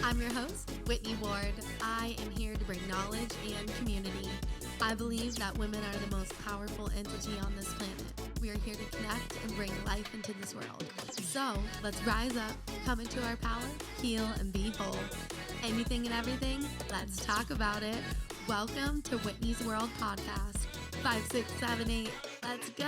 I'm your host, Whitney Ward. I am here to bring knowledge and community. I believe that women are the most powerful entity on this planet. We are here to connect and bring life into this world. So let's rise up, come into our power, heal, and be whole. Anything and everything, let's talk about it. Welcome to Whitney's World Podcast. 5, 6, 7, 8, let's go!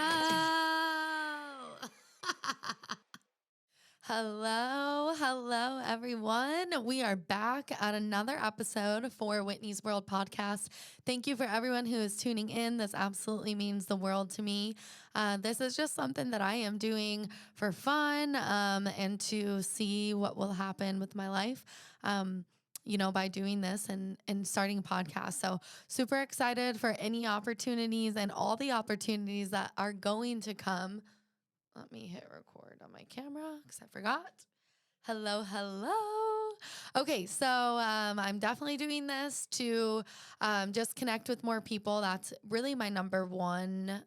Hello, everyone. We are back at another episode for Whitney's World Podcast. Thank you for everyone who is tuning in. This absolutely means the world to me. This is just something that I am doing for fun and to see what will happen with my life. By doing this and starting a podcast. So super excited for any opportunities and all the opportunities that are going to come. Let me hit record on my camera because I forgot. Hello. Okay, so I'm definitely doing this to just connect with more people. That's really my number one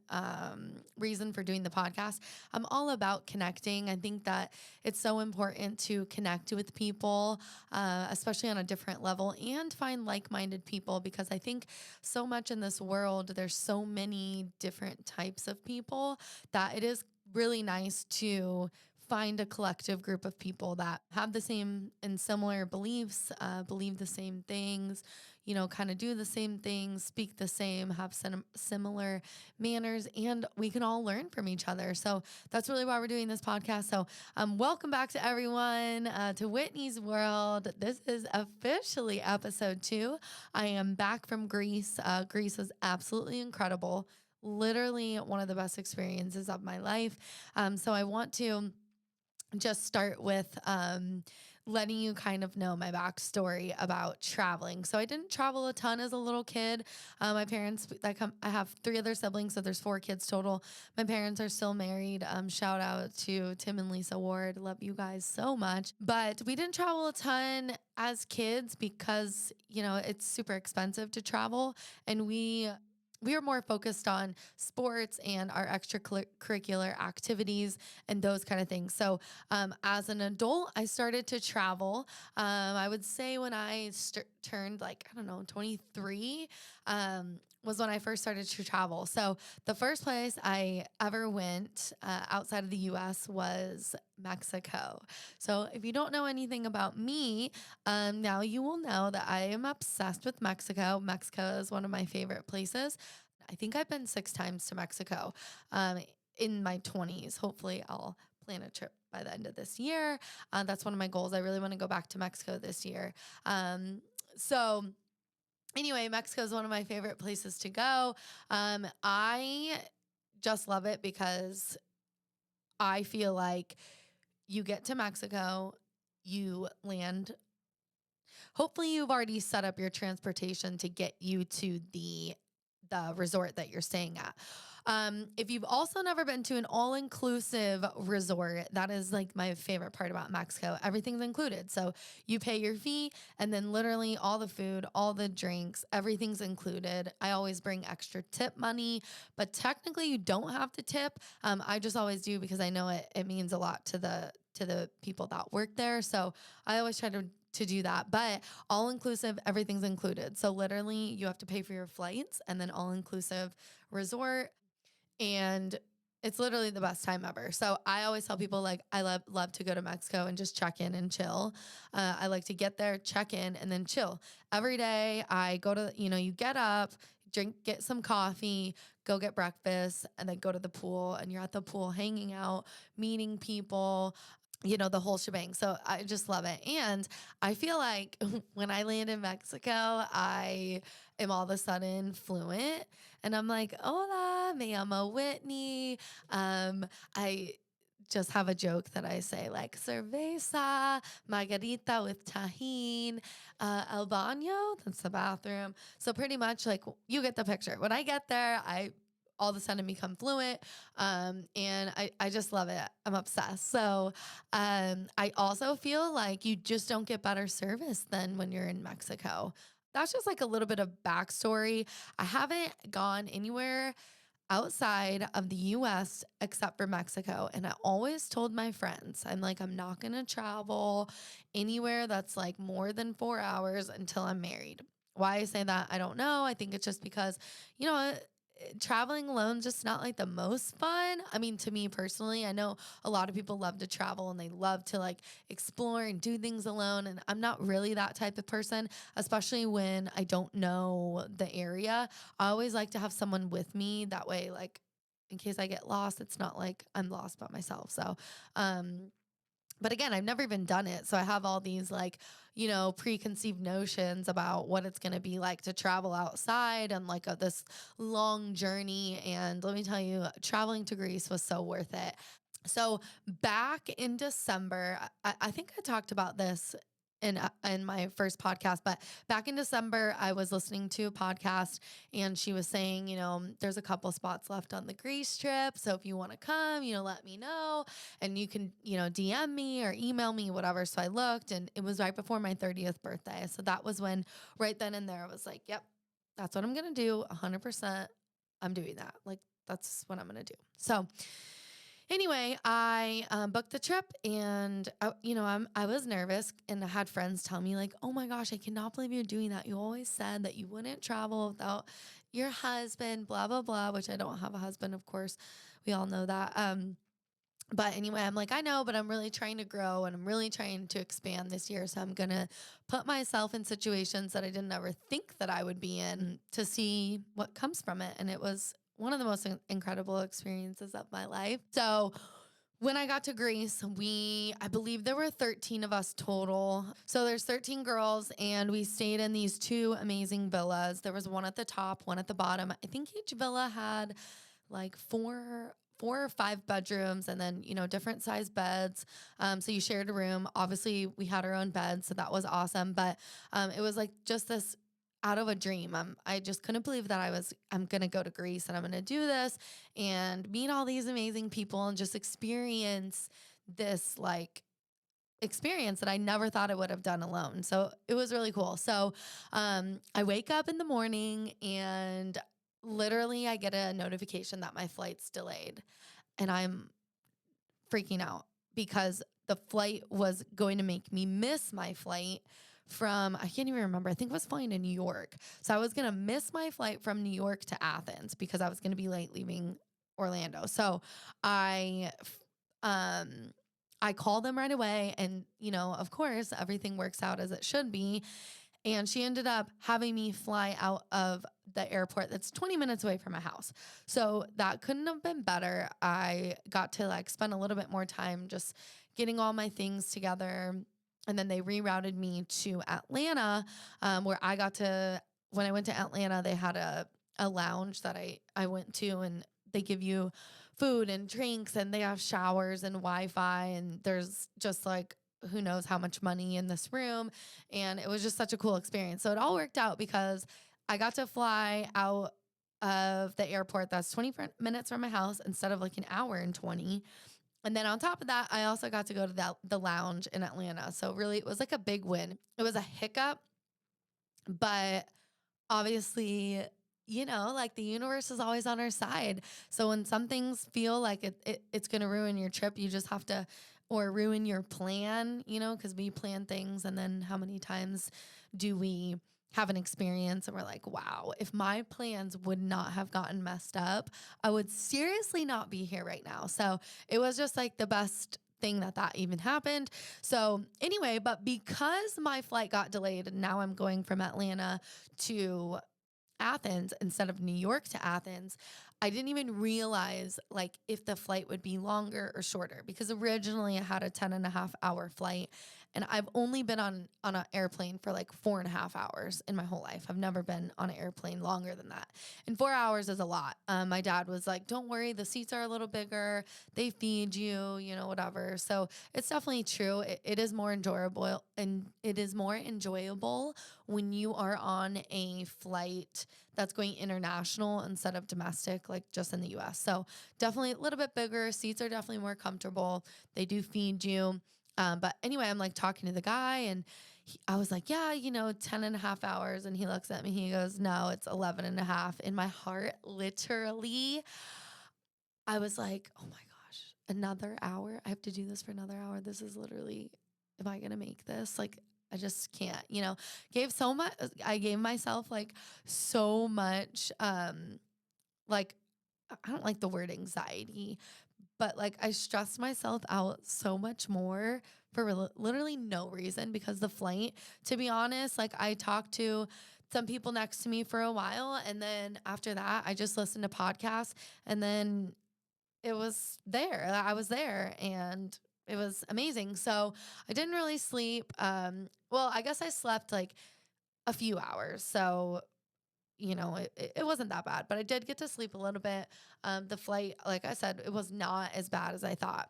reason for doing the podcast. I'm all about connecting. I think that it's so important to connect with people, especially on a different level, and find like-minded people, because I think so much in this world, there's so many different types of people that it is really nice to find a collective group of people that have the same and similar beliefs, believe the same things, kind of do the same things, speak the same, have similar manners, and we can all learn from each other. So that's really why we're doing this podcast. So welcome back to everyone to Whitney's World. This is officially episode 2. I am back from Greece. Greece was absolutely incredible. Literally one of the best experiences of my life. So I want to just start with letting you kind of know my backstory about traveling. So I didn't travel a ton as a little kid. My parents, I have 3 other siblings, so there's 4 kids total. My parents are still married. Shout out to Tim and Lisa Ward. Love you guys so much. But we didn't travel a ton as kids because, it's super expensive to travel. And we were more focused on sports and our extracurricular activities and those kind of things. So as an adult, I started to travel. I would say when I turned 23, was when I first started to travel. So the first place I ever went outside of the U.S. was Mexico. So if you don't know anything about me, now you will know that I am obsessed with Mexico. Mexico is one of my favorite places. I think I've been 6 times to Mexico in my 20s. Hopefully I'll plan a trip by the end of this year. That's one of my goals. I really want to go back to Mexico this year. So anyway, Mexico is one of my favorite places to go. I just love it because I feel like you get to Mexico, you land. Hopefully you've already set up your transportation to get you to the resort that you're staying at. If you've also never been to an all-inclusive resort, that is like my favorite part about Mexico. Everything's included. So you pay your fee and then literally all the food, all the drinks, everything's included. I always bring extra tip money, but technically you don't have to tip. I just always do because I know it means a lot to the people that work there. So I always try to do that, but all inclusive, everything's included. So literally you have to pay for your flights and then all inclusive resort. And it's literally the best time ever. So I always tell people I love to go to Mexico and just check in and chill. I like to get there, check in, and then chill. Every day I go to, you get up, get some coffee, go get breakfast, and then go to the pool, and you're at the pool hanging out, meeting people, the whole shebang. So I just love it. And I feel like when I land in Mexico, I am all of a sudden fluent. And I'm like, hola, me llamo Whitney. I just have a joke that I say cerveza, margarita with tahine, el baño, that's the bathroom. So pretty much you get the picture. When I get there, I all of a sudden become fluent. And I just love it. I'm obsessed. So I also feel like you just don't get better service than when you're in Mexico. That's just a little bit of backstory. I haven't gone anywhere outside of the US except for Mexico. And I always told my friends, I'm like, I'm not going to travel anywhere that's like more than 4 hours until I'm married. Why I say that, I don't know. I think it's just because, you know, traveling alone just not like the most fun. I mean, to me personally, I know a lot of people love to travel and they love to like explore and do things alone. And I'm not really that type of person, especially when I don't know the area. I always like to have someone with me. That way, like, in case I get lost, it's not like I'm lost by myself. So, um, but again, I've never even done it. So I have all these like, you know, preconceived notions about what it's going to be like to travel outside and like this long journey. And let me tell you, traveling to Greece was so worth it. So back in December, I think I talked about this in my first podcast, but back in December, I was listening to a podcast and she was saying, you know, there's a couple spots left on the Greece trip. So if you want to come, you know, let me know and you can, you know, DM me or email me, whatever. So I looked and it was right before my 30th birthday. So that was when right then and there I was like, yep, that's what I'm going to do. 100%. I'm doing that. Like, that's what I'm going to do. So anyway, I booked the trip and, I was nervous and I had friends tell me like, oh my gosh, I cannot believe you're doing that. You always said that you wouldn't travel without your husband, blah, blah, blah, which I don't have a husband, of course. We all know that. But anyway, I'm like, I know, but I'm really trying to grow and I'm really trying to expand this year. So I'm going to put myself in situations that I didn't ever think that I would be in to see what comes from it. And it was one of the most incredible experiences of my life. So when I got to Greece, I believe there were 13 of us total. So there's 13 girls and we stayed in these two amazing villas. There was one at the top, one at the bottom. I think each villa had like four or five bedrooms and then, you know, different size beds. So you shared a room. Obviously we had our own bed. So that was awesome. But it was like just this out of a dream. I just couldn't believe that I'm going to go to Greece and I'm going to do this and meet all these amazing people and just experience this like experience that I never thought I would have done alone. So it was really cool. So I wake up in the morning and literally I get a notification that my flight's delayed and I'm freaking out because the flight was going to make me miss my flight from, I can't even remember, I think I was flying to New York. So I was going to miss my flight from New York to Athens because I was going to be late leaving Orlando. So I, um, I call them right away and, you know, of course, everything works out as it should be. And she ended up having me fly out of the airport that's 20 minutes away from my house. So that couldn't have been better. I got to like spend a little bit more time just getting all my things together. And then they rerouted me to Atlanta, where when I went to Atlanta, they had a lounge that I went to and they give you food and drinks and they have showers and Wi-Fi and there's just like who knows how much money in this room. And it was just such a cool experience. So it all worked out because I got to fly out of the airport that's 20 minutes from my house instead of like an hour and 20. And then on top of that, I also got to go to the lounge in Atlanta. So really, it was like a big win. It was a hiccup, but obviously, you know, like the universe is always on our side. So when some things feel like it's going to ruin your trip, you just have to, or ruin your plan, you know, because we plan things. And then how many times do we have an experience and we're like, wow, if my plans would not have gotten messed up, I would seriously not be here right now. So it was just like the best thing that even happened. So anyway, but because my flight got delayed and now I'm going from Atlanta to Athens instead of New York to Athens, I didn't even realize like if the flight would be longer or shorter because originally I had a 10.5 hour flight and I've only been on an airplane for like 4.5 hours in my whole life. I've never been on an airplane longer than that. And 4 hours is a lot. My dad was like, don't worry, the seats are a little bigger. They feed you, you know, whatever. So it's definitely true. It is more enjoyable and it is more enjoyable when you are on a flight that's going international instead of domestic, like just in the US. So definitely a little bit bigger. Seats are definitely more comfortable. They do feed you. But anyway, I'm like talking to the guy and I was like, yeah, 10 and a half hours. And he looks at me, he goes, no, it's 11 and a half. In my heart, literally, I was like, oh my gosh, another hour? I have to do this for another hour. This is literally, am I going to make this? Like, I just can't, gave so much. I gave myself like so much, like, I don't like the word anxiety, but like I stressed myself out so much more for literally no reason because the flight, to be honest, like I talked to some people next to me for a while. And then after that, I just listened to podcasts and then it was there. I was there and it was amazing. So I didn't really sleep. Well, I guess I slept like a few hours. So it wasn't that bad, but I did get to sleep a little bit. The flight, like I said, it was not as bad as I thought.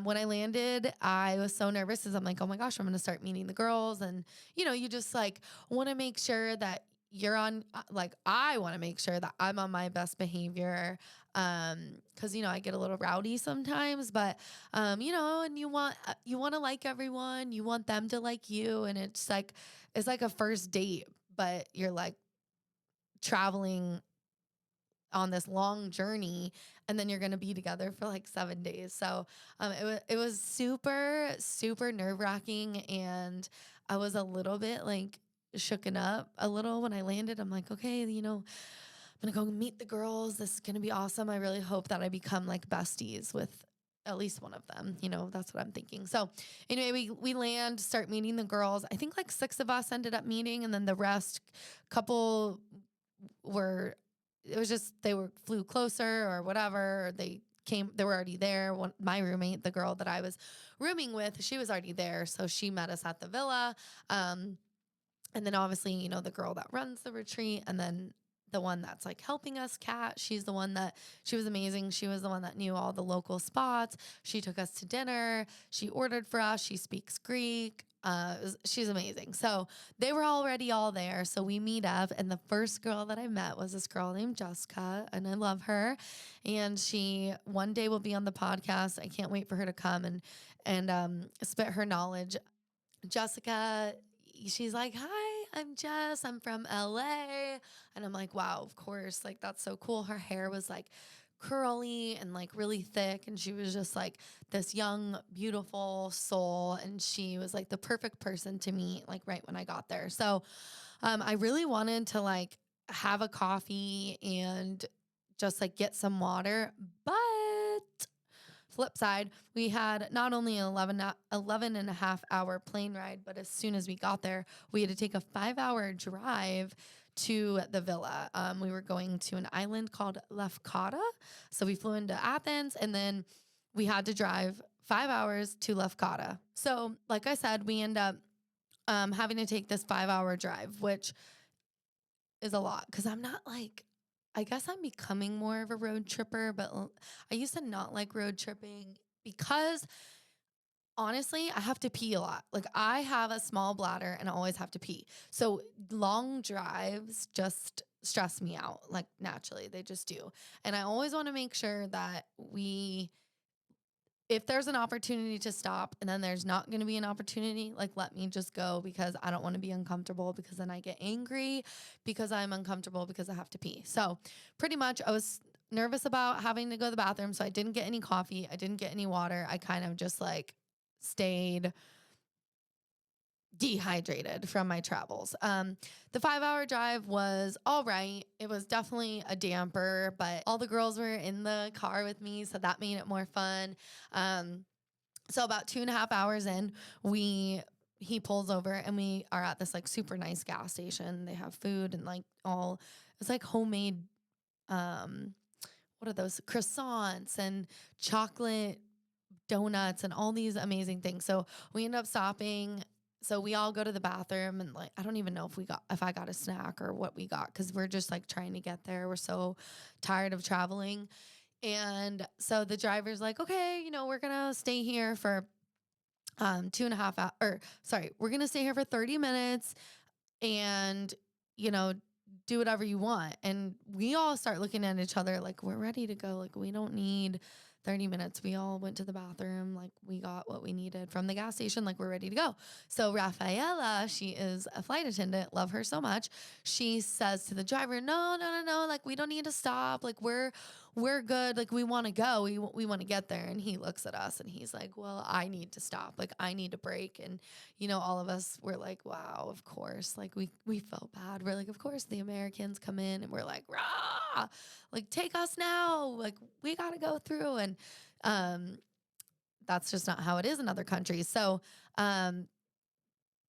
When I landed, I was so nervous because I'm like, oh my gosh, I'm going to start meeting the girls. And, you just like want to make sure that you're on, like, I want to make sure that I'm on my best behavior. Cause I get a little rowdy sometimes, but, and you want to like everyone, you want them to like you. And it's like a first date, but you're like, traveling on this long journey and then you're going to be together for like 7 days. So it was super, super nerve wracking. And I was a little bit like shooken up a little when I landed. I'm like, okay, I'm going to go meet the girls. This is going to be awesome. I really hope that I become like besties with at least one of them. That's what I'm thinking. So anyway, we land, start meeting the girls. I think like 6 of us ended up meeting and then the rest couple were it was just they were flew closer or whatever. Or they were already there. My roommate, the girl that I was rooming with, she was already there. So she met us at the villa. And then obviously, the girl that runs the retreat and then the one that's like helping us, Kat, she was amazing. She was the one that knew all the local spots. She took us to dinner. She ordered for us. She speaks Greek. She's amazing. So they were already all there. So we meet up. And the first girl that I met was this girl named Jessica. And I love her. And she one day will be on the podcast. I can't wait for her to come and spit her knowledge. Jessica, she's like, hi, I'm Jess. I'm from LA. And I'm like, wow, of course. Like, that's so cool. Her hair was like curly and like really thick. And she was just like this young, beautiful soul. And she was like the perfect person to meet, like right when I got there. So I really wanted to like have a coffee and just like get some water. But flip side, we had not only an 11 and a half hour plane ride, but as soon as we got there, we had to take a 5-hour drive to the villa. We were going to an island called Lefkada. So we flew into Athens and then we had to drive 5 hours to Lefkada. So, like I said, we end up having to take this 5-hour drive, which is a lot because I'm not like, I guess I'm becoming more of a road tripper, but I used to not like road tripping because honestly, I have to pee a lot. Like I have a small bladder and I always have to pee. So long drives just stress me out, like naturally, they just do. And I always want to make sure that if there's an opportunity to stop and then there's not going to be an opportunity, like let me just go because I don't want to be uncomfortable because then I get angry because I'm uncomfortable because I have to pee. So pretty much I was nervous about having to go to the bathroom. So I didn't get any coffee. I didn't get any water. I kind of just like stayed dehydrated from my travels. The 5-hour drive was all right. It was definitely a damper, but all the girls were in the car with me, so that made it more fun. So about 2.5 hours in, he pulls over and we are at this like super nice gas station. They have food and like it's like homemade, what are those croissants and chocolate donuts and all these amazing things. So we end up stopping. So we all go to the bathroom and like I don't even know if I got a snack or what we got because we're just like trying to get there. We're so tired of traveling. And so the driver's like, okay, we're gonna stay here for 2.5 hours or sorry, we're gonna stay here for 30 minutes and you know, do whatever you want. And we all start looking at each other like we're ready to go. Like we don't need 30 minutes. We all went to the bathroom. Like we got what we needed from the gas station. Like we're ready to go. So Rafaela, she is a flight attendant. Love her so much. She says to the driver, no, no, no, no. Like we don't need to stop. Like we're good. Like we want to go. We want to get there. And he looks at us and he's like, well, I need to stop. Like I need a break. And all of us were like, wow, of course. Like we felt bad. We're like, of course the Americans come in and we're like, rah, like take us now. Like we got to go through. And um, that's just not how it is in other countries. So um,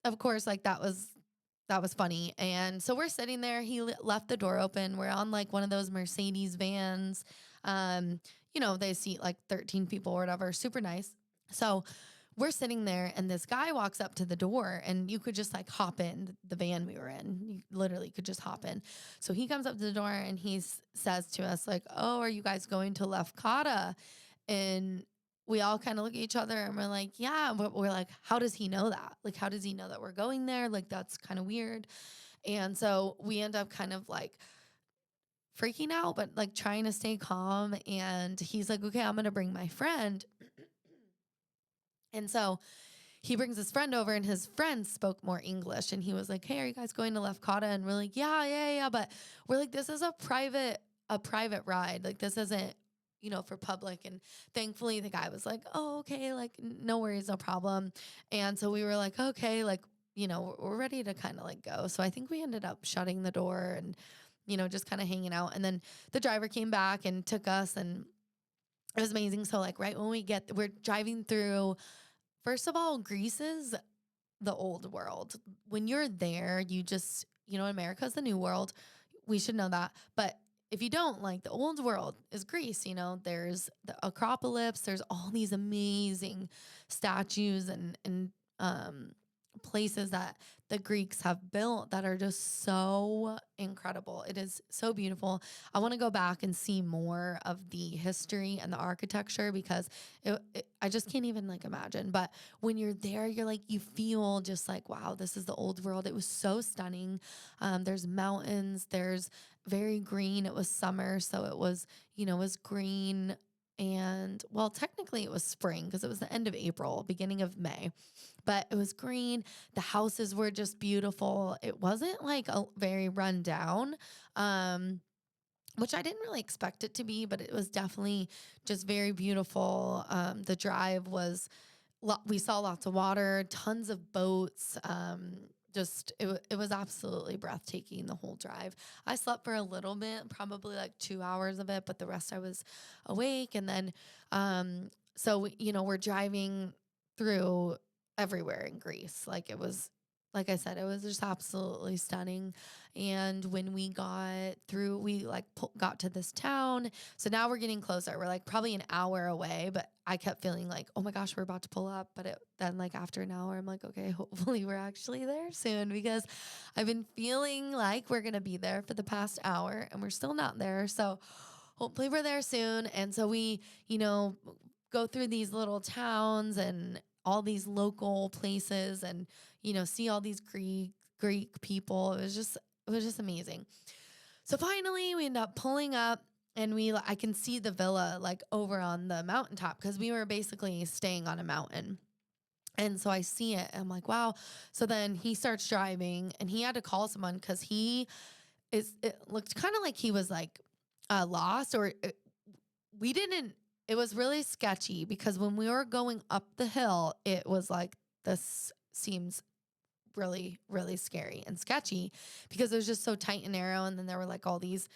of course, like that was funny. And so we're sitting there. He left the door open. We're on like one of those Mercedes vans. Um, they seat like 13 people or whatever. Super nice. So we're sitting there and this guy walks up to the door and you could just like hop in the van we were in. You literally could just hop in. So he comes up to the door and he says to us like, oh, are you guys going to Lefkada? And we all kind of look at each other and we're like, yeah. But we're like, how does he know that? Like, how does he know that we're going there? Like, that's kind of weird. And so we end up kind of like freaking out, but like trying to stay calm. And he's like, okay, I'm going to bring my friend. And so he brings his friend over and his friend spoke more English. And he was like, hey, are you guys going to Lefkada? And we're like, yeah, yeah, yeah. But we're like, this is a private ride. Like this isn't, for public. And thankfully the guy was like, oh, okay. Like no worries, no problem. And so we were like, okay, like, we're ready to kind of like go. So I think we ended up shutting the door and, just kind of hanging out. And then the driver came back and took us and it was amazing. So like right when we're driving through. First of all, Greece is the old world. When you're there, you just, America's the new world. We should know that. But if you don't, like the old world is Greece, there's the Acropolis, there's all these amazing statues and places that the Greeks have built that are just so incredible. It is so beautiful. I want to go back and see more of the history and the architecture because I just can't even like imagine. But when you're there, you're like, you feel just like, wow, this is the old world. It was so stunning. There's mountains, there's very green. It was summer. So it was, it was green. And well, technically it was spring because it was the end of April, beginning of May, but it was green. The houses were just beautiful. It wasn't like a very run down, which I didn't really expect it to be, but it was definitely just very beautiful. The drive was, we saw lots of water, tons of boats. It was absolutely breathtaking the whole drive. I slept for a little bit, probably like 2 hours of it, but the rest I was awake. And then, we're driving through everywhere in Greece. Like I said, it was just absolutely stunning. And when we got through, we like got to this town. So now we're getting closer. We're like probably an hour away, but I kept feeling like, oh my gosh, we're about to pull up. But then like after an hour, I'm like, okay, hopefully we're actually there soon because I've been feeling like we're going to be there for the past hour and we're still not there. So hopefully we're there soon. And so we, go through these little towns and all these local places and, see all these Greek people. It was just amazing. So finally we end up pulling up and I can see the villa like over on the mountaintop because we were basically staying on a mountain. And so I see it and I'm like, wow. So then he starts driving and he had to call someone because it looked kind of like he was like lost or it was really sketchy because when we were going up the hill, it was like, this seems really, really scary and sketchy because it was just so tight and narrow. And then there were like all these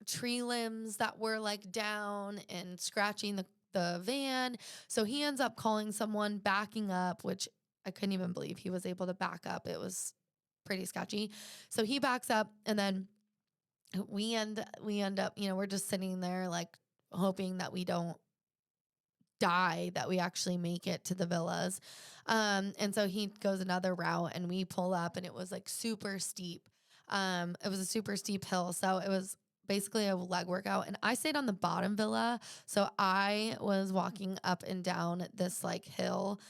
tree limbs that were like down and scratching the van. So he ends up calling someone, backing up, which I couldn't even believe he was able to back up. It was pretty sketchy. So he backs up and then we end up, we're just sitting there like hoping that we don't die, that we actually make it to the villas. And so he goes another route and we pull up and it was like super steep. It was a super steep hill. So it was basically a leg workout and I stayed on the bottom villa. So I was walking up and down this like hill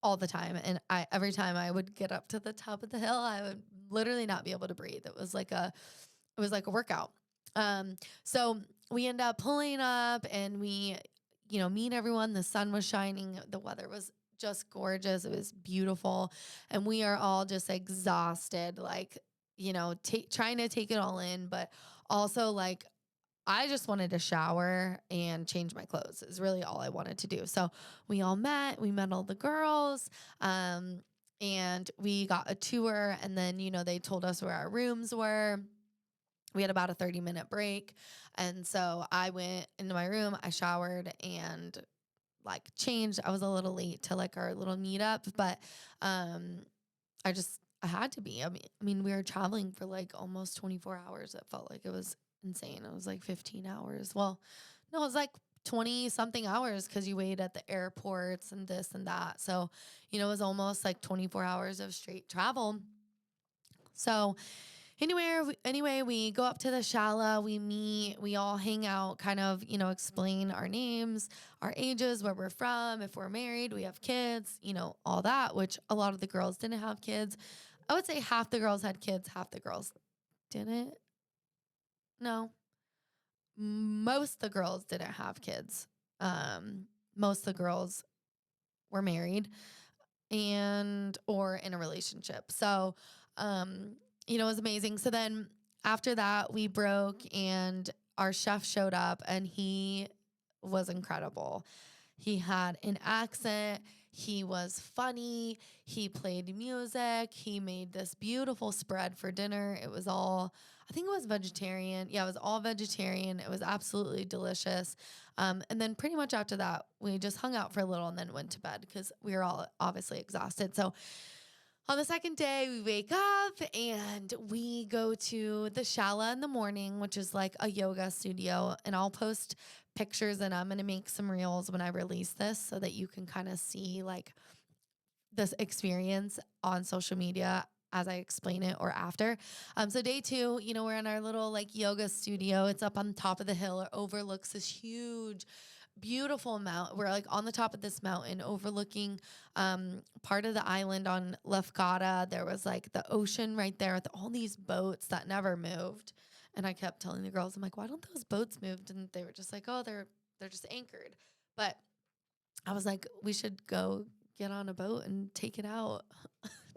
all the time. And every time I would get up to the top of the hill, I would literally not be able to breathe. It was like a workout. So we end up pulling up and we meet everyone. The sun was shining. The weather was just gorgeous. It was beautiful. And we are all just exhausted, like, trying to take it all in, but also like I just wanted to shower and change my clothes is really all I wanted to do. So we met all the girls, and we got a tour, and then, they told us where our rooms were. We had about a 30-minute break. And so I went into my room, I showered and like changed. I was a little late to like our little meetup, but um I had to be. I mean, we were traveling for like almost 24 hours. It felt like it was insane. It was like 15 hours. Well, no, it was like 20 something hours because you wait at the airports and this and that. So, it was almost like 24 hours of straight travel. So, anyway, we go up to the Shala, we meet, we all hang out, kind of, explain our names, our ages, where we're from, if we're married, we have kids, all that, which a lot of the girls didn't have kids. I would say half the girls had kids, half the girls didn't. No, most of the girls didn't have kids. Most of the girls were married and or in a relationship. So, it was amazing. So then after that, we broke and our chef showed up and he was incredible. He had an accent. He was funny. He played music. He made this beautiful spread for dinner. It was all, I think it was vegetarian. Yeah, it was all vegetarian. It was absolutely delicious. And then pretty much after that, we just hung out for a little and then went to bed because we were all obviously exhausted. So on the second day, we wake up and we go to the Shala in the morning, which is like a yoga studio. And I'll post pictures and I'm going to make some reels when I release this so that you can kind of see like this experience on social media as I explain it or after. So day two, we're in our little like yoga studio. It's up on top of the hill. It overlooks this huge, beautiful mountain. We're like on the top of this mountain overlooking part of the island on Lefkada. There was like the ocean right there with all these boats that never moved. And I kept telling the girls, I'm like, why don't those boats move? And they were just like, oh, they're just anchored. But I was like, we should go get on a boat and take it out.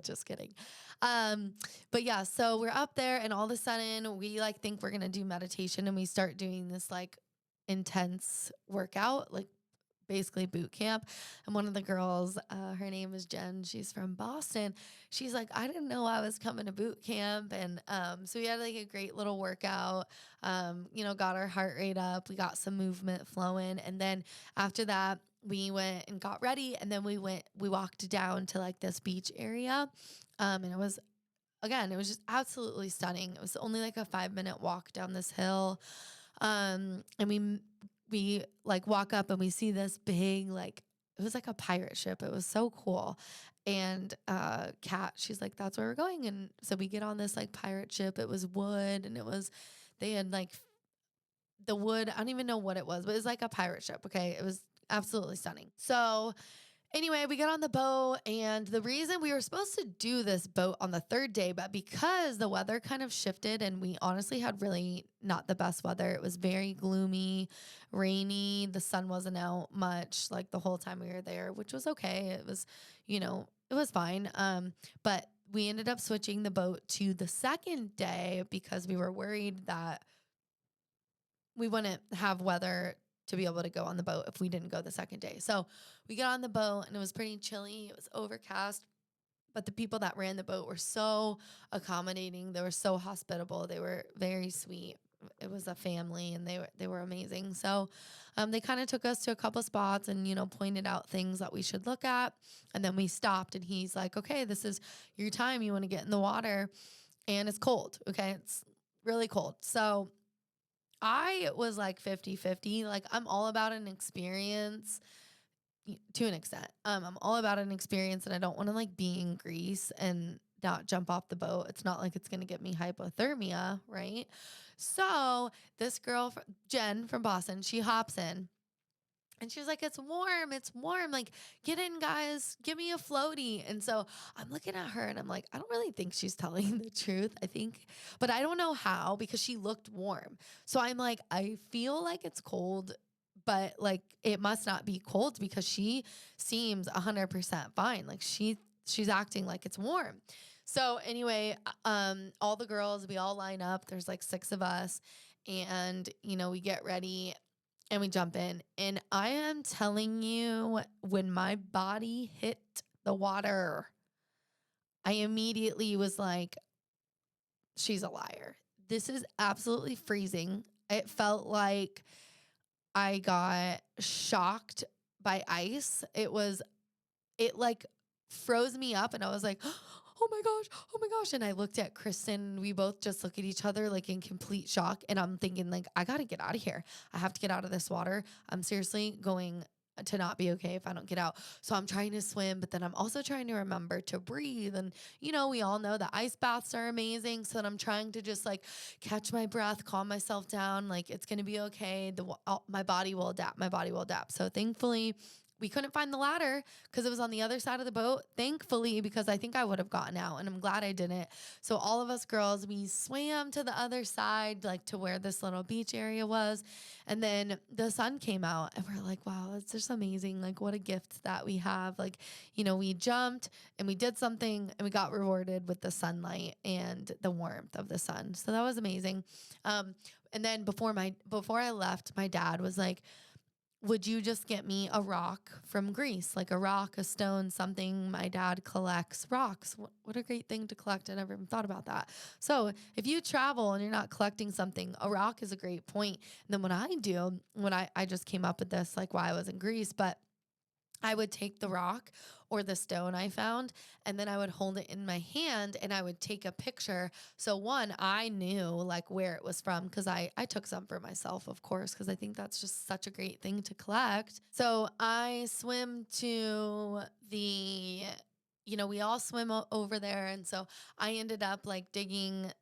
Just kidding. But yeah, so we're up there and all of a sudden we like think we're gonna do meditation and we start doing this like intense workout, like basically boot camp. And one of the girls, her name is Jen, she's from Boston. She's like, I didn't know I was coming to boot camp. And so we had like a great little workout, got our heart rate up, we got some movement flowing. And then after that, we went and got ready and then we walked down to like this beach area. And it was just absolutely stunning. It was only like a 5-minute walk down this hill. And we like walk up and we see this big, like, it was like a pirate ship. It was so cool. And Kat, she's like, that's where we're going. And so we get on this like pirate ship. It was wood and they had like the wood. I don't even know what it was, but it was like a pirate ship. Okay. It was absolutely stunning. So anyway, we got on the boat, and the reason we were supposed to do this boat on the third day, but because the weather kind of shifted and we honestly had really not the best weather, it was very gloomy, rainy. The sun wasn't out much like the whole time we were there, which was okay. It was, it was fine. But we ended up switching the boat to the second day because we were worried that we wouldn't have weather to be able to go on the boat if we didn't go the second day. So we got on the boat and it was pretty chilly. It was overcast, but the people that ran the boat were so accommodating. They were so hospitable. They were very sweet. It was a family and they were amazing. So they kind of took us to a couple spots and, pointed out things that we should look at. And then we stopped and he's like, okay, this is your time. You want to get in the water and it's cold. Okay. It's really cold. So I was like 50-50. Like I'm all about an experience to an extent. I'm all about an experience and I don't want to like be in Greece and not jump off the boat. It's not like it's going to get me hypothermia, right? So this girl, Jen from Boston, she hops in. And she was like, it's warm. It's warm. Like, get in, guys. Give me a floaty. And so I'm looking at her and I'm like, I don't really think she's telling the truth. I think, but I don't know how because she looked warm. So I'm like, I feel like it's cold, but like it must not be cold because she seems 100% fine. Like she's acting like it's warm. So anyway, all the girls, we all line up. There's like 6 of us, and we get ready and we jump in. And I am telling you, when my body hit the water, I immediately was like, she's a liar. This is absolutely freezing. It felt like I got shocked by ice. It like froze me up, and I was like, oh my gosh, oh my gosh. And I looked at Kristen. We both just look at each other like in complete shock. And I'm thinking, like, I got to get out of here. I have to get out of this water. I'm seriously going to not be okay if I don't get out. So I'm trying to swim, but then I'm also trying to remember to breathe. And, we all know that ice baths are amazing. So then I'm trying to just like catch my breath, calm myself down. Like, it's going to be okay. My body will adapt. My body will adapt. So thankfully, we couldn't find the ladder because it was on the other side of the boat. Thankfully, because I think I would have gotten out, and I'm glad I didn't. So all of us girls, we swam to the other side, like to where this little beach area was. And then the sun came out, and we're like, wow, it's just amazing. Like, what a gift that we have. Like, we jumped and we did something, and we got rewarded with the sunlight and the warmth of the sun. So that was amazing. And then before I left, my dad was like, would you just get me a rock from Greece? Like a rock, a stone, something. My dad collects rocks. What a great thing to collect. I never even thought about that. So if you travel and you're not collecting something, a rock is a great point. And then what I do, I just came up with this, like while I was in Greece, but I would take the rock or the stone I found, and then I would hold it in my hand, and I would take a picture. So one, I knew like where it was from, because I took some for myself, of course, because I think that's just such a great thing to collect. So I swim to the we all swim over there. And so I ended up like digging,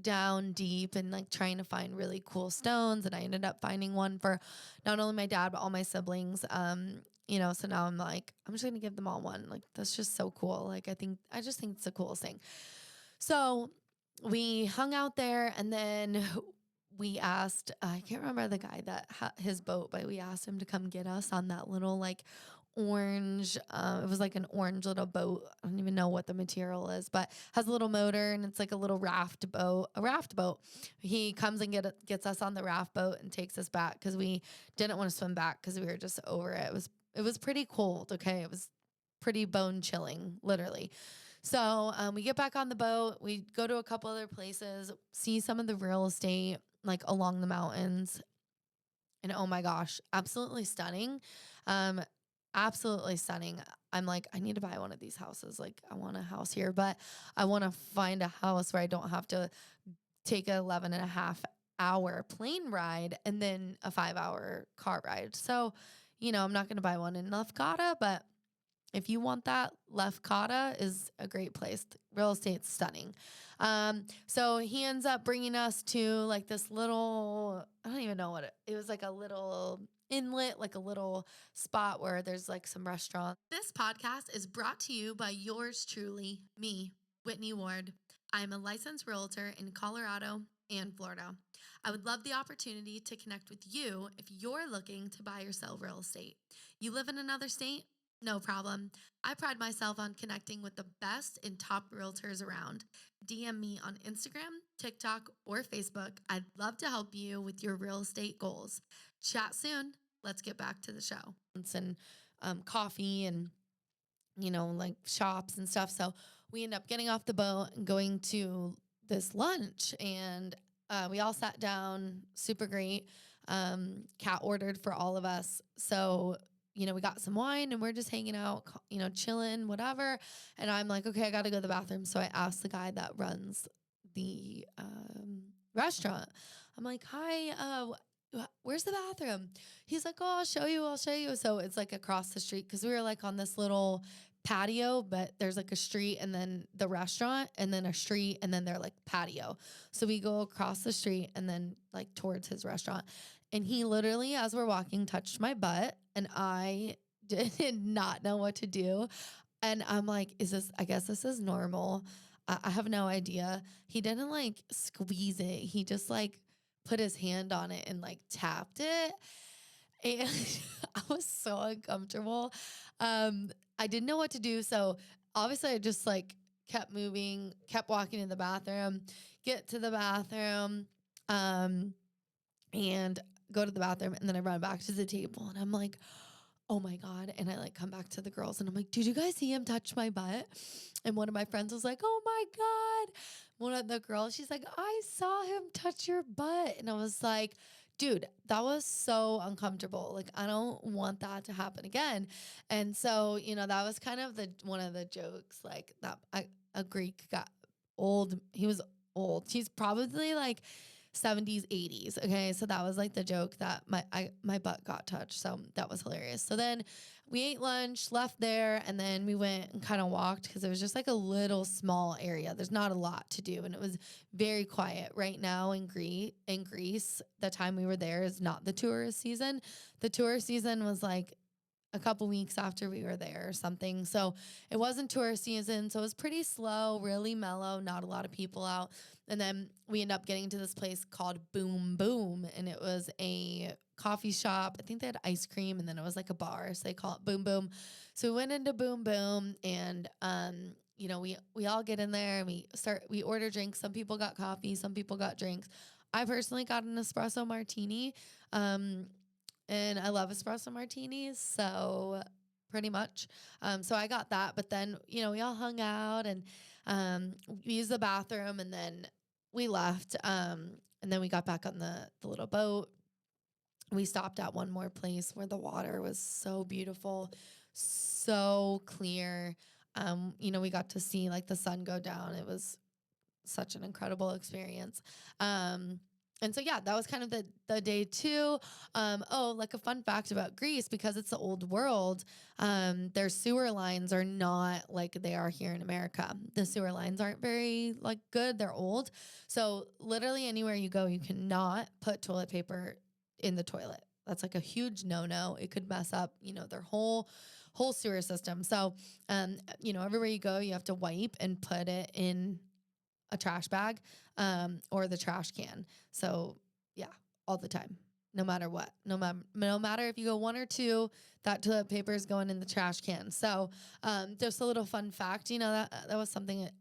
down deep and like trying to find really cool stones. And I ended up finding one for not only my dad, but all my siblings. So now I'm like, I'm just going to give them all one. Like, that's just so cool. Like, I just think it's the coolest thing. So we hung out there, and then we asked, I can't remember the guy that his boat, but we asked him to come get us on that little like orange, it was like an orange little boat. I don't even know what the material is, but has a little motor, and it's like a little raft boat. He comes and gets us on the raft boat and takes us back, because we didn't want to swim back because we were just over it. It was pretty cold. Okay. It was pretty bone chilling, literally. So we get back on the boat. We go to a couple other places, see some of the real estate like along the mountains. And oh my gosh, absolutely stunning. Um, Absolutely stunning. I'm like, I need to buy one of these houses. Like, I want a house here, but I want to find a house where I don't have to take an 11.5 hour plane ride and then a 5 hour car ride. So, I'm not going to buy one in Lefkada, but if you want that, Lefkada is a great place. Real estate's stunning. So he ends up bringing us to like this little, I don't even know what it was, like a little inlet, like a little spot where there's like some restaurants. This podcast is brought to you by yours truly, me, Whitney Ward. I'm a licensed realtor in Colorado and Florida. I would love the opportunity to connect with you if you're looking to buy or sell real estate. You live in another state? No problem. I pride myself on connecting with the best and top realtors around. DM me on Instagram, TikTok, or Facebook. I'd love to help you with your real estate goals. Chat soon. Let's get back to the show. And coffee and, like shops and stuff. So we end up getting off the boat and going to this lunch, and we all sat down, super great. Kat ordered for all of us. So we got some wine and we're just hanging out, chilling, whatever. And I'm like, okay, I got to go to the bathroom. So I asked the guy that runs the restaurant. I'm like, hi, where's the bathroom? He's like, oh, I'll show you. So it's like across the street, because we were like on this little patio, but there's like a street and then the restaurant and then a street and then they're like patio. So we go across the street and then like towards his restaurant. And he literally, as we're walking, touched my butt, and I did not know what to do. And I'm like, I guess this is normal. I have no idea. He didn't like squeeze it. He just like put his hand on it and like tapped it. And I was so uncomfortable. Um, I didn't know what to do. So obviously I just like kept moving, kept walking to the bathroom, get to the bathroom, um, and go to the bathroom. And then I run back to the table and I'm like, oh my God. And I like come back to the girls and I'm like, did you guys see him touch my butt? And one of my friends was like, oh my God. One of the girls, she's like, I saw him touch your butt. And I was like, dude, that was so uncomfortable. Like, I don't want that to happen again. And so, that was kind of one of the jokes, like that a Greek got old. He was old. He's probably like 70s, 80s. Okay. So that was like the joke that my butt got touched. So that was hilarious. So then we ate lunch, left there, and then we went and kind of walked because it was just like a little small area. There's not a lot to do. And it was very quiet right now in Greece. The time we were there is not the tourist season. The tourist season was like a couple weeks after we were there or something. So it wasn't tourist season. So it was pretty slow, really mellow, not a lot of people out. And then we ended up getting to this place called Boom Boom. And it was a coffee shop. I think they had ice cream and then it was like a bar. So they call it Boom Boom. So we went into Boom Boom and we all get in there and we order drinks. Some people got coffee, some people got drinks. I personally got an espresso martini. And I love espresso martinis, so pretty much. So I got that, but then, we all hung out and we used the bathroom and then we left. And then we got back on the little boat. We stopped at one more place where the water was so beautiful, so clear. We got to see like the sun go down. It was such an incredible experience. And so yeah, that was kind of the day two. Like a fun fact about Greece, because it's the old world, their sewer lines are not like they are here in America. The sewer lines aren't very like good. They're old. So literally anywhere you go, you cannot put toilet paper in the toilet. That's like a huge no-no. It could mess up, their whole sewer system. So, everywhere you go, you have to wipe and put it in a trash bag, or the trash can. So yeah, all the time, no matter what, no matter if you go one or two, that toilet paper is going in the trash can. So, just a little fun fact, that was something that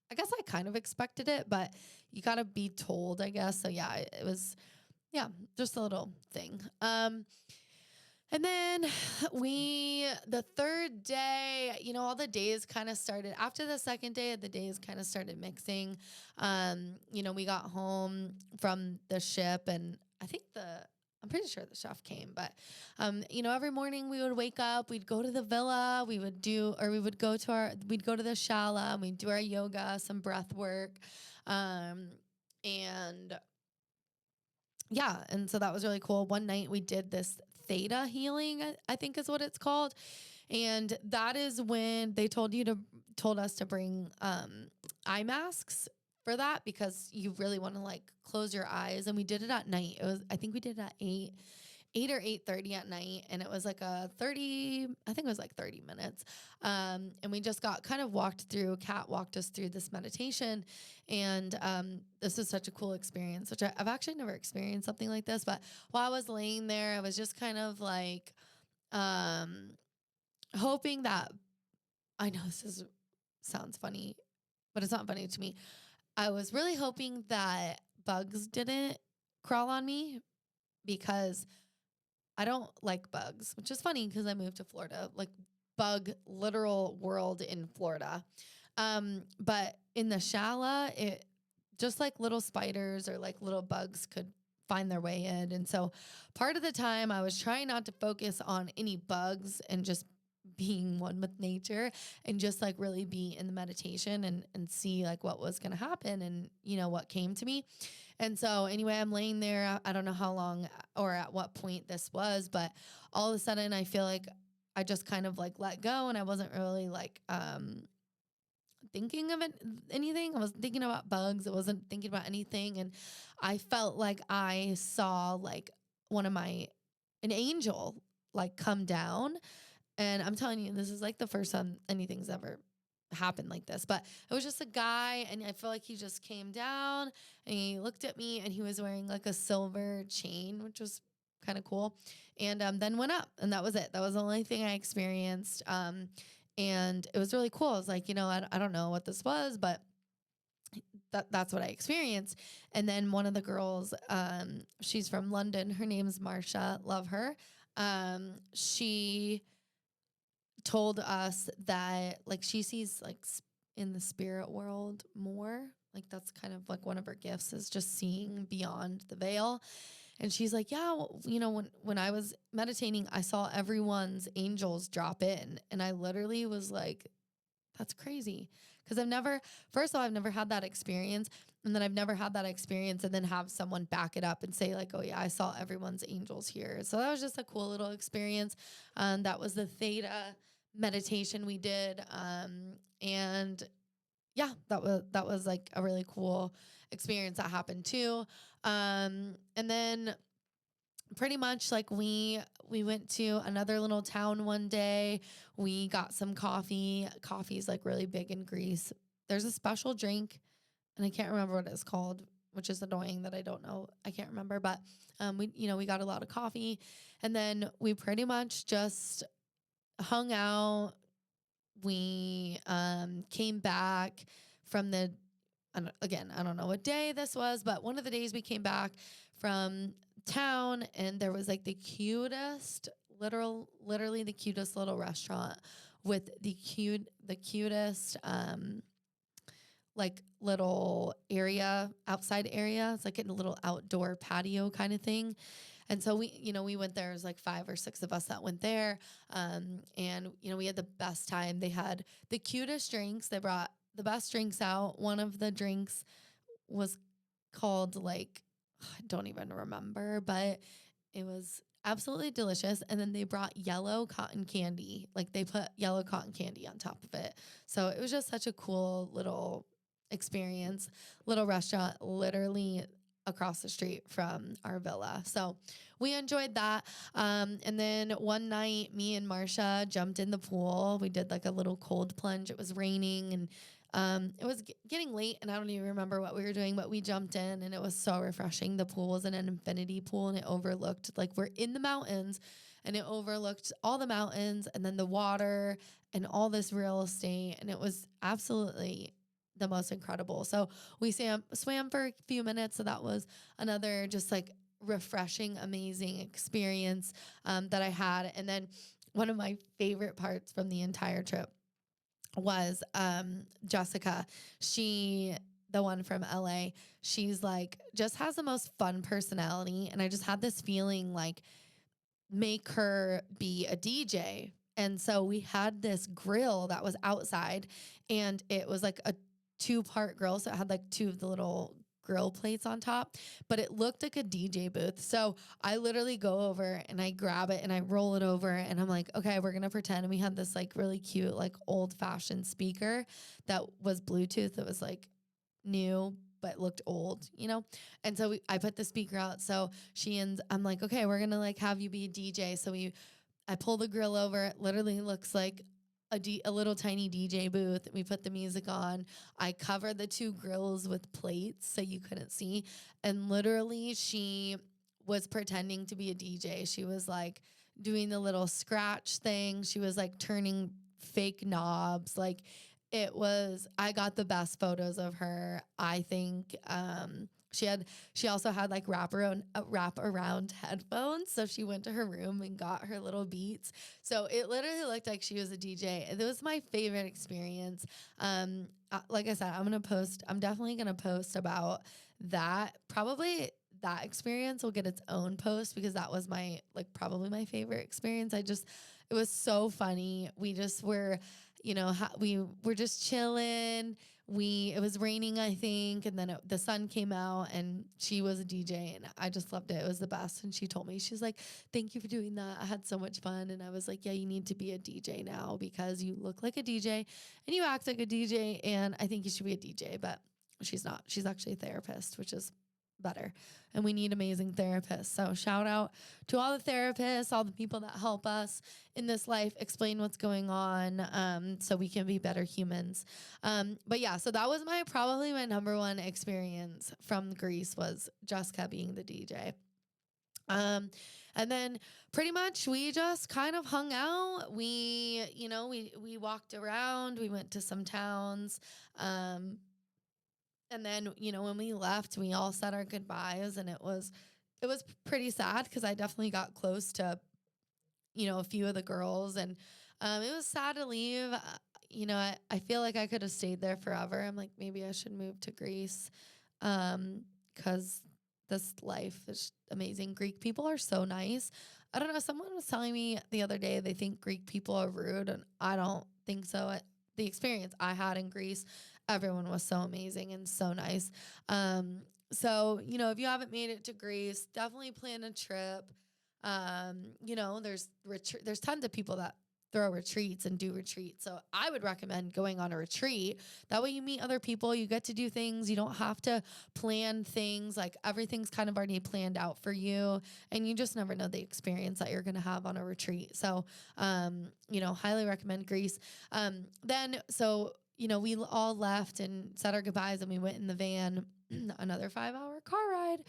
I guess I kind of expected it, but you got to be told, I guess. So yeah, it was, yeah, just a little thing. And then the third day, all the days kind of started after the second day, the days kind of started mixing. We got home from the ship and I'm pretty sure the chef came, but, every morning we would wake up, we'd go to the villa, we'd go to the shala and we'd do our yoga, some breath work. And yeah, and so that was really cool. One night we did this theta healing, I think is what it's called. And that is when they told us to bring eye masks for that because you really want to like close your eyes. And we did it at night. I think we did it at 8 or 8:30 at night, and it was like I think it was like 30 minutes. And we just got kind of Kat walked us through this meditation. And this is such a cool experience, which I've actually never experienced something like this. But while I was laying there, I was just kind of like hoping that, I know sounds funny, but it's not funny to me. I was really hoping that bugs didn't crawl on me because I don't like bugs, which is funny because I moved to Florida, like bug literal world in Florida. But in the shala, it just like little spiders or like little bugs could find their way in. And so part of the time I was trying not to focus on any bugs and just being one with nature and just like really be in the meditation and see like what was going to happen and what came to me. And so anyway, I'm laying there. I don't know how long or at what point this was, but all of a sudden I feel like I just kind of like let go and I wasn't really like thinking of anything. I wasn't thinking about bugs. I wasn't thinking about anything. And I felt like I saw like an angel like come down. And I'm telling you, this is like the first time anything's ever happened like this, but it was just a guy and I feel like he just came down and he looked at me and he was wearing like a silver chain, which was kind of cool. And then went up, and that was it. That was the only thing I experienced. And it was really cool. I was like, I don't know what this was, but that's what I experienced. And then one of the girls, she's from London. Her name's Marsha. Love her. She told us that like she sees like in the spirit world more. Like that's kind of like one of her gifts is just seeing beyond the veil. And she's like, yeah, well, when I was meditating, I saw everyone's angels drop in. And I literally was like, that's crazy. Because first of all, I've never had that experience. And then I've never had that experience and then have someone back it up and say like, oh yeah, I saw everyone's angels here. So that was just a cool little experience. That was the theta meditation we did. And yeah, that was like a really cool experience that happened too. And then pretty much like we went to another little town one day. We got some coffee. Coffee's like really big in Greece. There's a special drink and I can't remember what it's called, which is annoying that I don't know. I can't remember, but we got a lot of coffee, and then we pretty much just hung out. We came back from again, I don't know what day this was, but one of the days we came back from town, and there was like literally the cutest little restaurant with the cutest like little outside area. It's like in a little outdoor patio kind of thing. And so we went there. It was like 5 or 6 of us that went there. And we had the best time. They had the cutest drinks. They brought the best drinks out. One of the drinks was called like, I don't even remember, but it was absolutely delicious. And then they brought yellow cotton candy. Like they put yellow cotton candy on top of it. So it was just such a cool little experience, little restaurant, literally across the street from our villa. So we enjoyed that. And then one night, me and Marsha jumped in the pool. We did like a little cold plunge. It was raining and it was getting late, and I don't even remember what we were doing, but we jumped in, and it was so refreshing. The pool was an infinity pool, and it overlooked, like we're in the mountains, and it overlooked all the mountains and then the water and all this real estate, and it was absolutely the most incredible. So we swam for a few minutes, so that was another just like refreshing, amazing experience that I had. And then one of my favorite parts from the entire trip was Jessica. The one from LA, she's like just has the most fun personality, and I just had this feeling like make her be a DJ. And so we had this grill that was outside, and it was like a 2-part grill, so it had like 2 of the little grill plates on top, but it looked like a DJ booth. So I literally go over and I grab it and I roll it over, and I'm like, okay, we're gonna pretend. And we had this like really cute, like old fashioned speaker that was Bluetooth. It was like new, but looked old, And so I put the speaker out. So I'm like, okay, we're gonna like have you be a DJ. So I pull the grill over. It literally looks like a little tiny DJ booth. We put the music on. I covered the 2 grills with plates so you couldn't see. And literally she was pretending to be a DJ. She was like doing the little scratch thing. She was like turning fake knobs. Like I got the best photos of her, I think. She also had like wrap around headphones. So she went to her room and got her little beats. So it literally looked like she was a DJ. It was my favorite experience. Like I said, I'm definitely going to post about that. Probably that experience will get its own post because that was probably my favorite experience. It was so funny. We just were, we were just chilling. It was raining, I think, and then the sun came out, and she was a DJ, and I just loved it. It was the best. And she told me, she's like, thank you for doing that. I had so much fun. And I was like, yeah, you need to be a DJ now because you look like a DJ and you act like a DJ, and I think you should be a DJ. But she's not. She's actually a therapist, which is better, and we need amazing therapists. So shout out to all the therapists, all the people that help us in this life explain what's going on, so we can be better humans. But yeah, so that was probably my number one experience from Greece was Jessica being the DJ. Um, and then pretty much we just kind of hung out. We walked around, we went to some towns. Um, and then, when we left, we all said our goodbyes, and it was pretty sad because I definitely got close to, a few of the girls, and it was sad to leave. I feel like I could have stayed there forever. I'm like, maybe I should move to Greece, because this life is amazing. Greek people are so nice. I don't know. Someone was telling me the other day they think Greek people are rude, and I don't think so. The experience I had in Greece, everyone was so amazing and so nice. Um, so, if you haven't made it to Greece, definitely plan a trip. There's tons of people that throw retreats and do retreats. So I would recommend going on a retreat. That way you meet other people, you get to do things. You don't have to plan things. Like everything's kind of already planned out for you. And you just never know the experience that you're going to have on a retreat. So, highly recommend Greece. We all left and said our goodbyes, and we went in the van, another 5-hour car ride.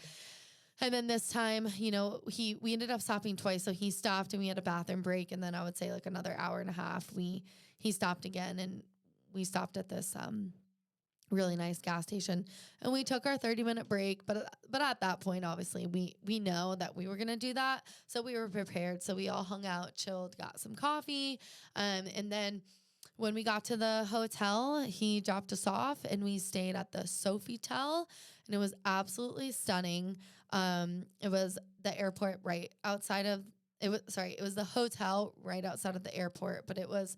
And then this time, we ended up stopping twice. So he stopped and we had a bathroom break. And then I would say like another hour and a half, he stopped again, and we stopped at this really nice gas station, and we took our 30-minute break. But at that point, obviously we know that we were gonna do that. So we were prepared. So we all hung out, chilled, got some coffee. And then when we got to the hotel, he dropped us off, and we stayed at the Sofitel, and it was absolutely stunning. It was the airport right outside of it was the hotel right outside of the airport, but it was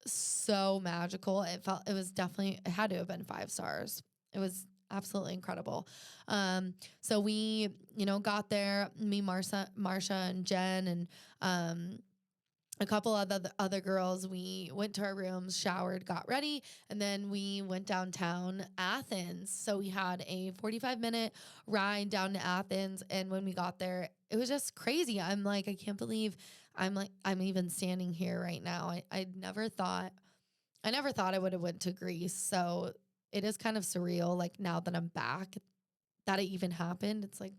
so magical. It had to have been 5 stars. It was absolutely incredible. So we, got there, me, Marsha and Jen, and a couple of the other girls. We went to our rooms, showered, got ready, and then we went downtown Athens. So we had a 45-minute ride down to Athens, and when we got there, it was just crazy. I'm like, I can't believe I'm even standing here right now. I never thought I would have went to Greece. So it is kind of surreal, like now that I'm back, that it even happened. It's like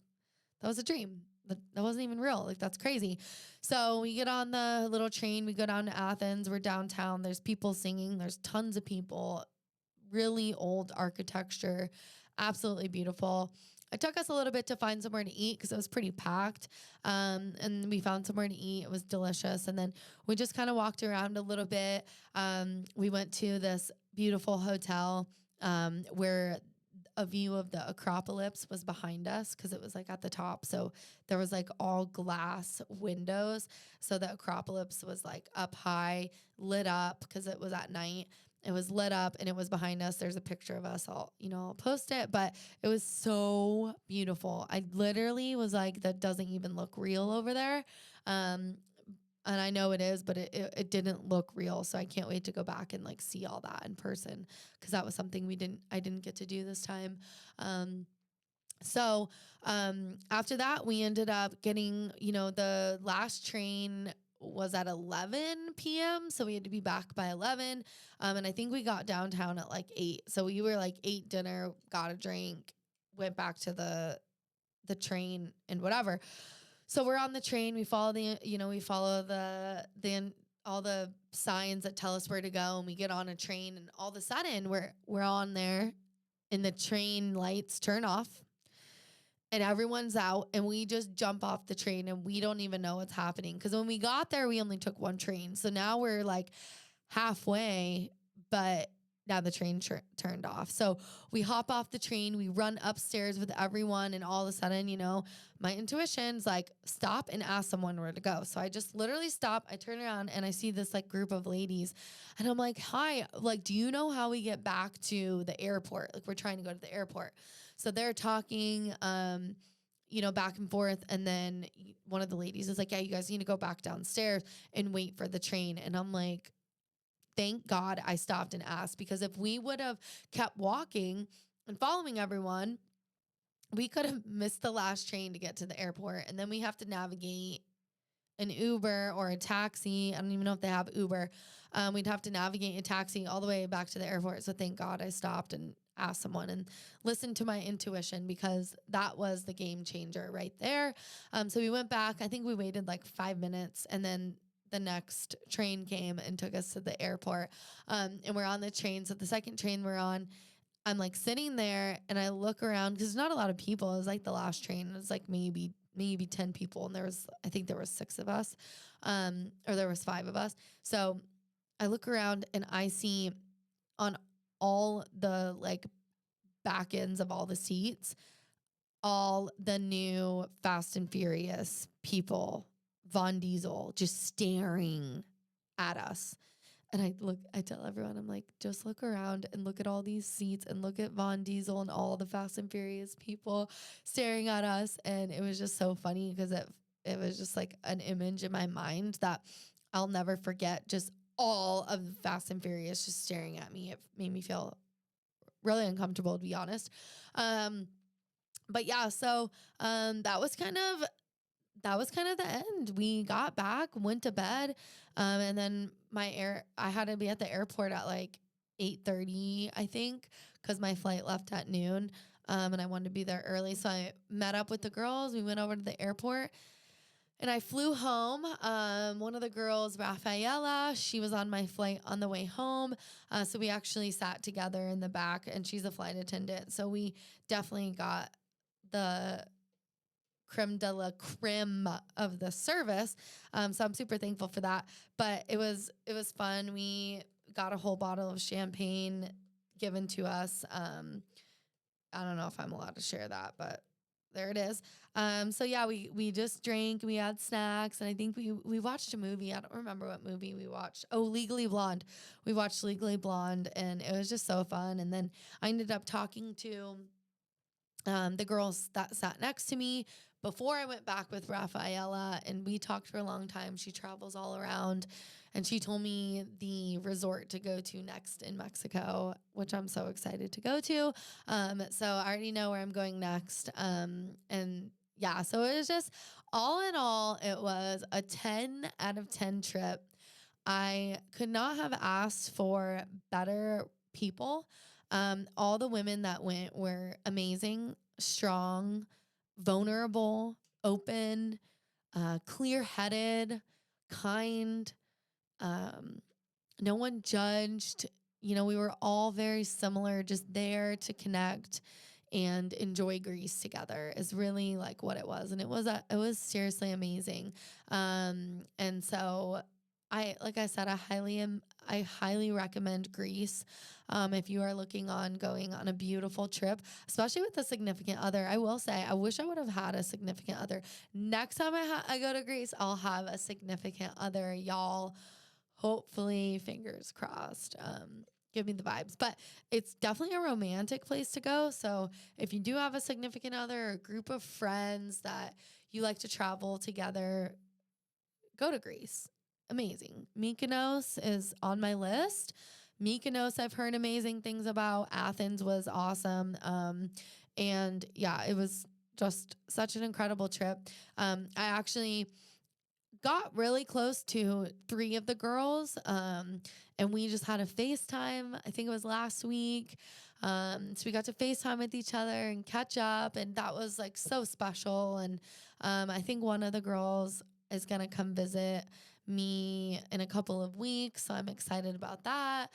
that was a dream. That wasn't even real. Like, that's crazy. So we get on the little train. We go down to Athens. We're downtown. There's people singing. There's tons of people. Really old architecture. Absolutely beautiful. It took us a little bit to find somewhere to eat because it was pretty packed. And we found somewhere to eat. It was delicious. And then we just kind of walked around a little bit. We went to this beautiful hotel where a view of the Acropolis was behind us because it was like at the top. So there was like all glass windows. So the Acropolis was like up high, lit up because it was at night. It was lit up and it was behind us. There's a picture of us. I'll post it, but it was so beautiful. I literally was like, that doesn't even look real over there. And I know it is, but it didn't look real. So I can't wait to go back and like see all that in person because that was something I didn't get to do this time. Um, after that, we ended up getting, the last train was at 11 p.m. So we had to be back by 11. And I think we got downtown at like 8. So we were like 8 dinner, got a drink, went back to the train and whatever. So we're on the train. We follow all the signs that tell us where to go, and we get on a train. And all of a sudden, we're on there, and the train lights turn off, and everyone's out, and we just jump off the train, and we don't even know what's happening because when we got there, we only took one train. So now we're like halfway, but now the train turned off. So we hop off the train, we run upstairs with everyone, and all of a sudden, my intuition's like, stop and ask someone where to go. So I just literally stop, I turn around, and I see this like group of ladies, and I'm like, hi, like, do you know how we get back to the airport? Like, we're trying to go to the airport. So they're talking, back and forth. And then one of the ladies is like, yeah, you guys need to go back downstairs and wait for the train. And I'm like, thank God I stopped and asked, because if we would have kept walking and following everyone, we could have missed the last train to get to the airport. And then we have to navigate an Uber or a taxi. I don't even know if they have Uber. We'd have to navigate a taxi all the way back to the airport. So thank God I stopped and asked someone and listened to my intuition, because that was the game changer right there. So we went back. I think we waited like 5 minutes, and then the next train came and took us to the airport. And we're on the train. So the second train we're on, I'm like sitting there and I look around because there's not a lot of people. It was like the last train. It was like maybe 10 people. And I think there was 6 of us, or there was 5 of us. So I look around and I see on all the like back ends of all the seats, all the new Fast and Furious people, Von Diesel, just staring at us. And I tell everyone, I'm like, just look around and look at all these seats and look at Von Diesel and all the Fast and Furious people staring at us. And it was just so funny because it was just like an image in my mind that I'll never forget. Just all of Fast and Furious just staring at me. It made me feel really uncomfortable, to be honest. But yeah, so that was kind of the end. We got back, went to bed, and then I had to be at the airport at like 8:30, I think, because my flight left at noon, and I wanted to be there early. So I met up with the girls. We went over to the airport, and I flew home. One of the girls, Rafaela, she was on my flight on the way home, so we actually sat together in the back, and she's a flight attendant. So we definitely got the creme de la creme of the service. So I'm super thankful for that. But it was fun. We got a whole bottle of champagne given to us. I don't know if I'm allowed to share that, but there it is. So yeah, we just drank, we had snacks, and I think we watched a movie. I don't remember what movie we watched. Oh, Legally Blonde. We watched Legally Blonde, and it was just so fun. And then I ended up talking to the girls that sat next to me before I went back with Rafaela, and we talked for a long time. She travels all around, and she told me the resort to go to next in Mexico, which I'm so excited to go to. So I already know where I'm going next. And yeah, so it was just all in all, it was a 10 out of 10 trip. I could not have asked for better people. All the women that went were amazing, strong, vulnerable, open, clear headed, kind. Um, no one judged. You know, we were all very similar, just there to connect and enjoy Greece together is really like what it was. And it was seriously amazing. And so like I said, I highly recommend Greece. If you are looking on going on a beautiful trip, especially with a significant other. I will say, I wish I would have had a significant other. Next time I go to Greece, I'll have a significant other, y'all. Hopefully, fingers crossed. Give me the vibes. But it's definitely a romantic place to go. So if you do have a significant other or a group of friends that you like to travel together, go to Greece. Amazing. Mykonos is on my list. Mykonos, I've heard amazing things about. Athens was awesome. And yeah, it was just such an incredible trip. I actually got really close to 3 of the girls, and we just had a FaceTime. I think it was last week. So we got to FaceTime with each other and catch up, and that was like so special. And I think one of the girls is going to come visit me in a couple of weeks, so I'm excited about that.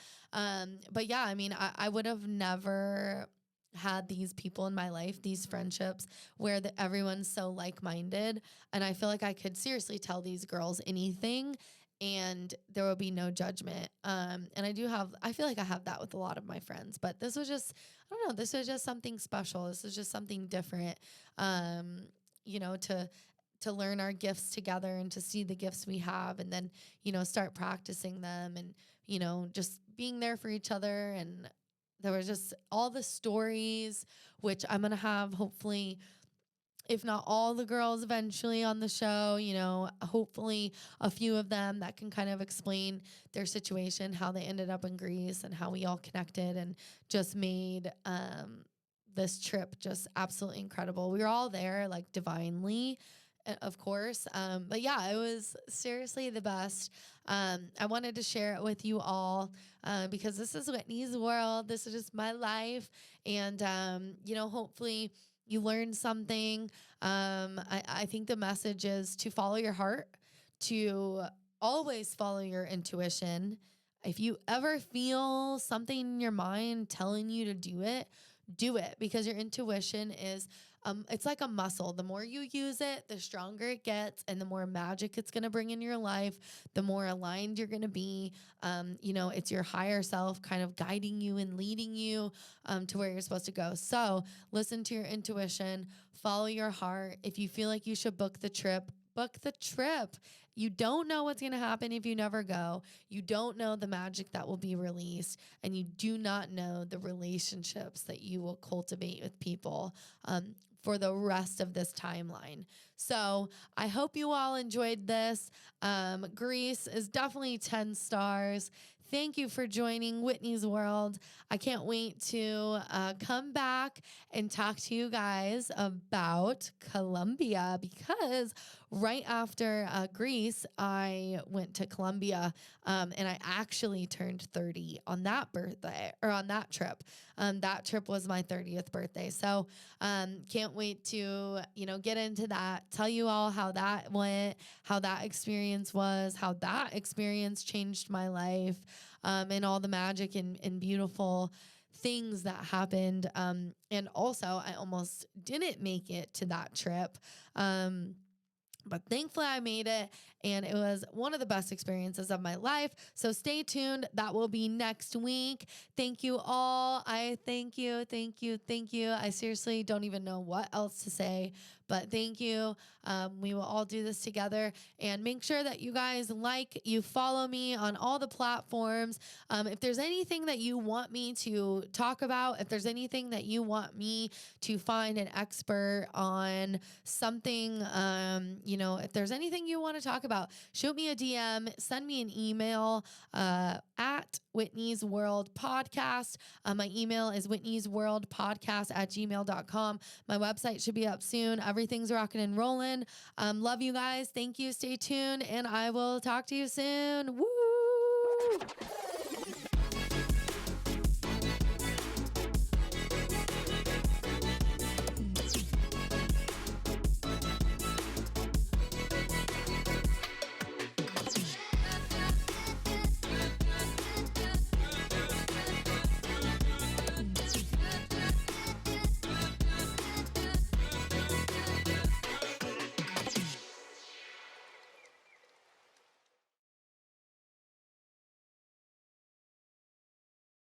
But yeah, I mean, I would have never had these people in my life, these friendships where everyone's so like-minded, and I feel like I could seriously tell these girls anything and there will be no judgment. And I feel like I have that with a lot of my friends, but this was just, I don't know, this was just something special. This was just something different. You know, to learn our gifts together and to see the gifts we have, and then, you know, start practicing them, and, you know, just being there for each other. And there was just all the stories, which I'm going to have hopefully, if not all the girls eventually on the show, you know, hopefully a few of them that can kind of explain their situation, how they ended up in Greece and how we all connected and just made this trip just absolutely incredible. We were all there like divinely, of course. But yeah, it was seriously the best. I wanted to share it with you all because this is Whitney's world. This is just my life. And, hopefully you learned something. I think the message is to follow your heart, to always follow your intuition. If you ever feel something in your mind telling you to do it because your intuition is it's like a muscle. The more you use it, the stronger it gets and the more magic it's going to bring in your life, the more aligned you're going to be. It's your higher self kind of guiding you and leading you to where you're supposed to go. So listen to your intuition, follow your heart. If you feel like you should book the trip, book the trip. You don't know what's going to happen if you never go. You don't know the magic that will be released, and you do not know the relationships that you will cultivate with people for the rest of this timeline. So I hope you all enjoyed this. Greece is definitely 10 stars. Thank you for joining Whitney's World. I can't wait to come back and talk to you guys about Colombia, because right after Greece, I went to Colombia and I actually turned 30 on that birthday, or on that trip. That trip was my 30th birthday. So can't wait to, get into that, tell you all how that went, how that experience was, how that experience changed my life, and all the magic and beautiful things that happened. And also, I almost didn't make it to that trip. But thankfully I made it, and it was one of the best experiences of my life. So stay tuned. That will be next week. Thank you all. I thank you. I seriously don't even know what else to say, but thank you. We will all do this together, and make sure that you guys you follow me on all the platforms. If there's anything that you want me to talk about, if there's anything that you want me to find an expert on something, if there's anything you want to talk about, shoot me a DM, send me an email at Whitney's World Podcast. My email is whitneysworldpodcast@gmail.com. My website should be up soon. Everything's rocking and rolling. Love you guys. Thank you. Stay tuned, and I will talk to you soon. Woo!